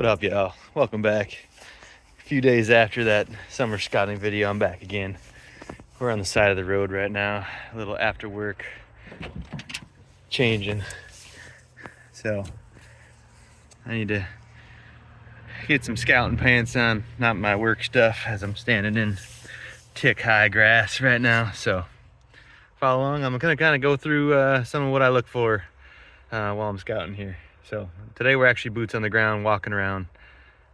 What up, y'all? Welcome back. A few days after that summer scouting video, I'm back again. We're on the side of the road right now, a little after work changing. So I need to get some scouting pants on, not my work stuff, as I'm standing in tick high grass right now. So follow along. I'm gonna kind of go through some of what I look for while I'm scouting here. So today we're actually boots on the ground, walking around.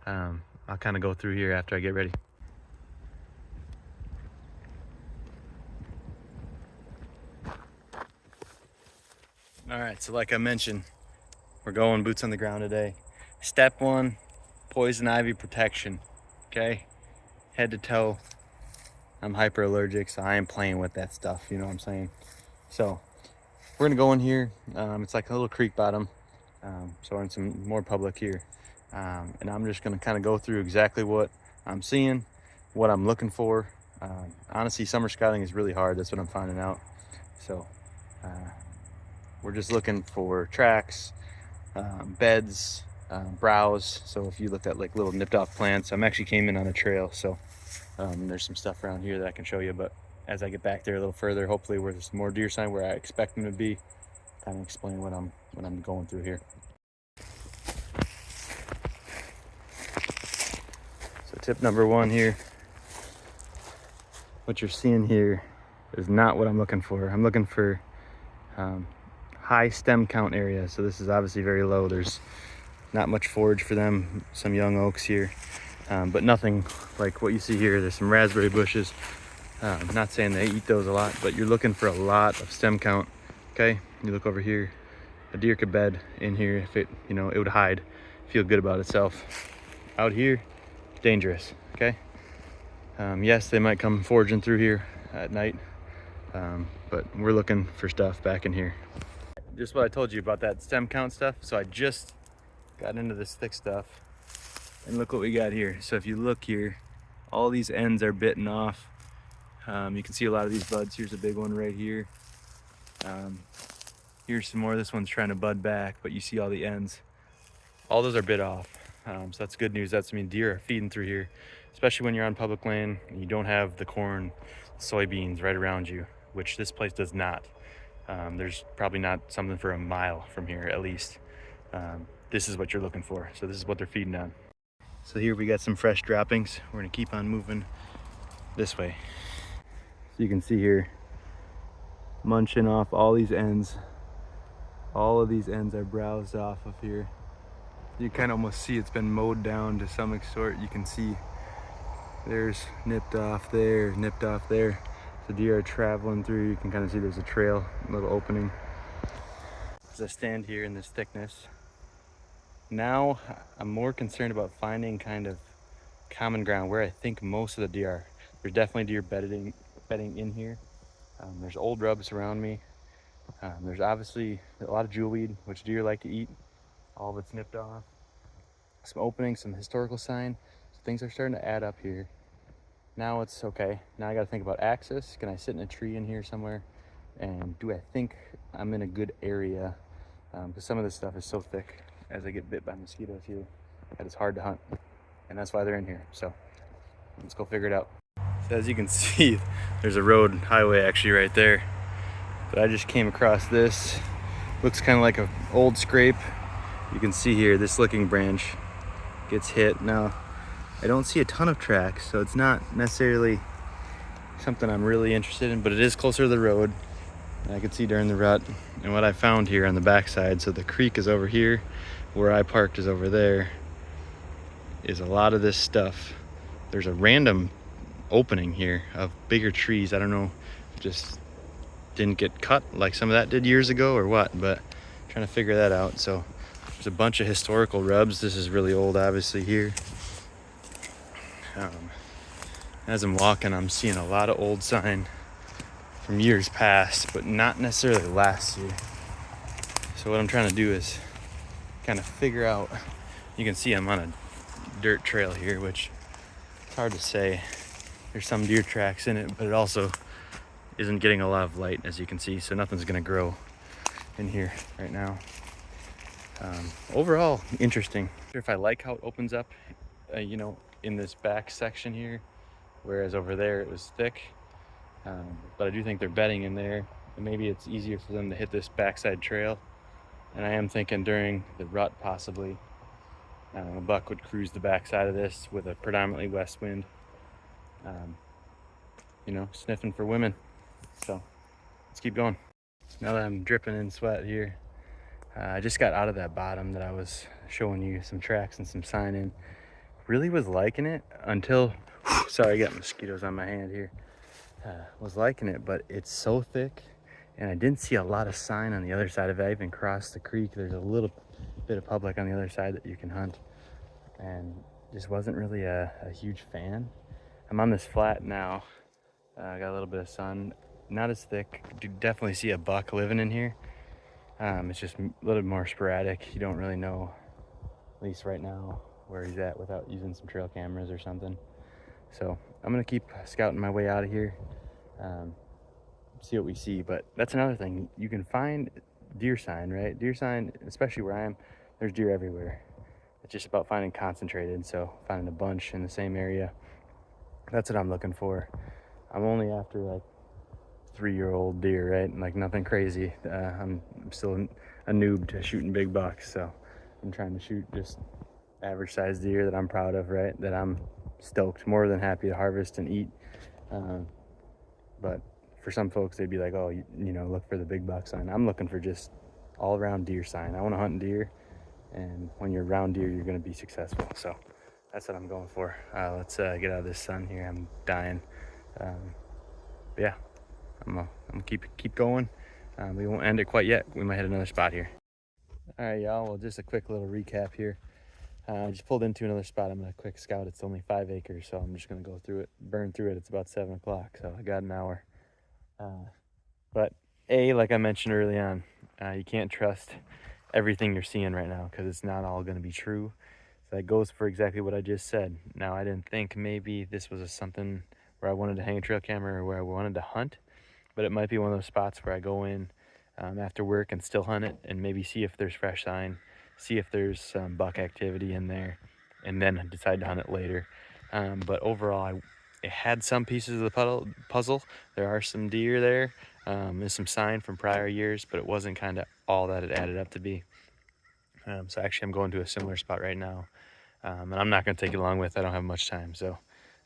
I'll kind of go through here after I get ready. All right, so like I mentioned, we're going boots on the ground today. Step one, poison ivy protection, okay? Head to toe. I'm hyper allergic, so I am playing with that stuff, you know what I'm saying? So we're gonna go in here. It's like a little creek bottom. So we're in some more public here. And I'm just gonna kind of go through exactly what I'm seeing, what I'm looking for. Honestly, summer scouting is really hard. That's what I'm finding out. So we're just looking for tracks, beds, browse. So if you look at like little nipped off plants, I'm actually came in on a trail. So there's some stuff around here that I can show you. But as I get back there a little further, hopefully where there's more deer sign where I expect them to be, kind of explain what I'm going through here. So tip number one here, what you're seeing here is not what I'm looking for. I'm looking for high stem count area. So this is obviously very low. There's not much forage for them, some young oaks here, but nothing like what you see here. There's some raspberry bushes. I'm not saying they eat those a lot, but you're looking for a lot of stem count. Okay, you look over here, a deer could bed in here if it, you know, it would hide, feel good about itself. Out here, dangerous. Okay, yes, they might come foraging through here at night, but we're looking for stuff back in here. Just what I told you about that stem count stuff. So I just got into this thick stuff, and look what we got here. So if you look here, all these ends are bitten off. You can see a lot of these buds. Here's a big one right here. Here's some more. This one's trying to bud back, but you see all the ends. All those are bit off. So that's good news. That's, I mean, deer are feeding through here, especially when you're on public land and you don't have the corn, soybeans right around you, which this place does not. There's probably not something for a mile from here at least. This is what you're looking for. So this is what they're feeding on. So here we got some fresh droppings. We're gonna keep on moving this way. So you can see here, munching off all these ends. All of these ends are browsed off of here. You kind of almost see it's been mowed down to some extent. You can see there's nipped off there, nipped off there. The deer are traveling through. You can kind of see there's a trail, a little opening. As I stand here in this thickness, now I'm more concerned about finding kind of common ground where I think most of the deer are. There's definitely deer bedding in here. There's old rubs around me. There's obviously a lot of jewelweed, which deer like to eat. All of it's nipped off. Some openings, some historical sign. So things are starting to add up here. Now it's okay. Now I got to think about access. Can I sit in a tree in here somewhere? And do I think I'm in a good area? Because some of this stuff is so thick as I get bit by mosquitoes here that it's hard to hunt. And that's why they're in here. So let's go figure it out. So as you can see, there's a road highway actually right there. But I just came across this. Looks kind of like an old scrape. You can see here, this licking branch gets hit. Now, I don't see a ton of tracks, so it's not necessarily something I'm really interested in, but it is closer to the road. And I can see during the rut. And what I found here on the backside, so the creek is over here, where I parked is over there, is a lot of this stuff. There's a random opening here of bigger trees. I don't know, just didn't get cut like some of that did years ago or what, but I'm trying to figure that out. So there's a bunch of historical rubs. This is really old, obviously, here. As I'm walking, I'm seeing a lot of old sign from years past, but not necessarily last year. So what I'm trying to do is kind of figure out, you can see I'm on a dirt trail here, which it's hard to say. There's some deer tracks in it, but it also isn't getting a lot of light, as you can see, so nothing's gonna grow in here right now. Overall, interesting. If I like how it opens up, you know, in this back section here, whereas over there it was thick. But I do think they're bedding in there, and maybe it's easier for them to hit this backside trail. And I am thinking during the rut, possibly, a buck would cruise the backside of this with a predominantly west wind, you know, sniffing for women. So let's keep going. Now that I'm dripping in sweat here, I just got out of that bottom that I was showing you some tracks and some sign in. Really was liking it until, sorry, I got mosquitoes on my hand here. Was liking it, but it's so thick, and I didn't see a lot of sign on the other side of it. I even crossed the creek. There's a little bit of public on the other side that you can hunt, and just wasn't really a huge fan. I'm on this flat now. I got a little bit of sun, not as thick. You definitely see a buck living in here. It's just a little more sporadic. You don't really know, at least right now, where he's at without using some trail cameras or something. So I'm gonna keep scouting my way out of here, see what we see. But that's another thing, you can find deer sign, right? Deer sign, especially where I am, there's deer everywhere. It's just about finding concentrated, so finding a bunch in the same area. That's what I'm looking for. I'm only after like 3-year-old deer, right? Like nothing crazy. I'm still a noob to shooting big bucks, so I'm trying to shoot just average sized deer that I'm proud of, right? That I'm stoked, more than happy to harvest and eat. But for some folks, they'd be like, oh, you know, look for the big buck sign. I'm looking for just all around deer sign. I want to hunt deer, and when you're around deer, you're going to be successful. So that's what I'm going for. Let's get out of this sun here. I'm dying. But yeah, I'm gonna keep going. We won't end it quite yet. We might hit another spot here. All right, y'all. Well, just a quick little recap here. I just pulled into another spot. I'm gonna quick scout. It's only 5 acres, so I'm just gonna go through it, burn through it. It's about 7 o'clock, so I got an hour. But like I mentioned early on, you can't trust everything you're seeing right now because it's not all gonna be true. So that goes for exactly what I just said. Now, I didn't think maybe this was something where I wanted to hang a trail camera or where I wanted to hunt, but it might be one of those spots where I go in after work and still hunt it and maybe see if there's fresh sign, see if there's some buck activity in there, and then decide to hunt it later. But overall, it had some pieces of the puzzle. There are some deer there. There's some sign from prior years, but it wasn't kind of all that it added up to be. So actually, I'm going to a similar spot right now. And I'm not going to take you along with. I don't have much time, so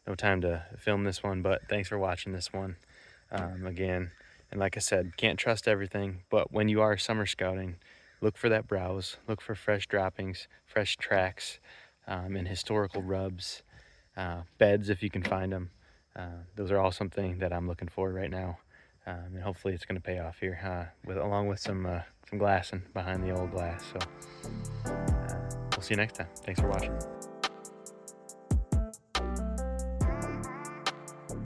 no time to film this one. But thanks for watching this one again. And like I said, can't trust everything. But when you are summer scouting, look for that browse. Look for fresh droppings, fresh tracks, and historical rubs, beds if you can find them. Those are all something that I'm looking for right now. And hopefully it's going to pay off here, along with some glassing behind the old glass. So we'll see you next time. Thanks for watching.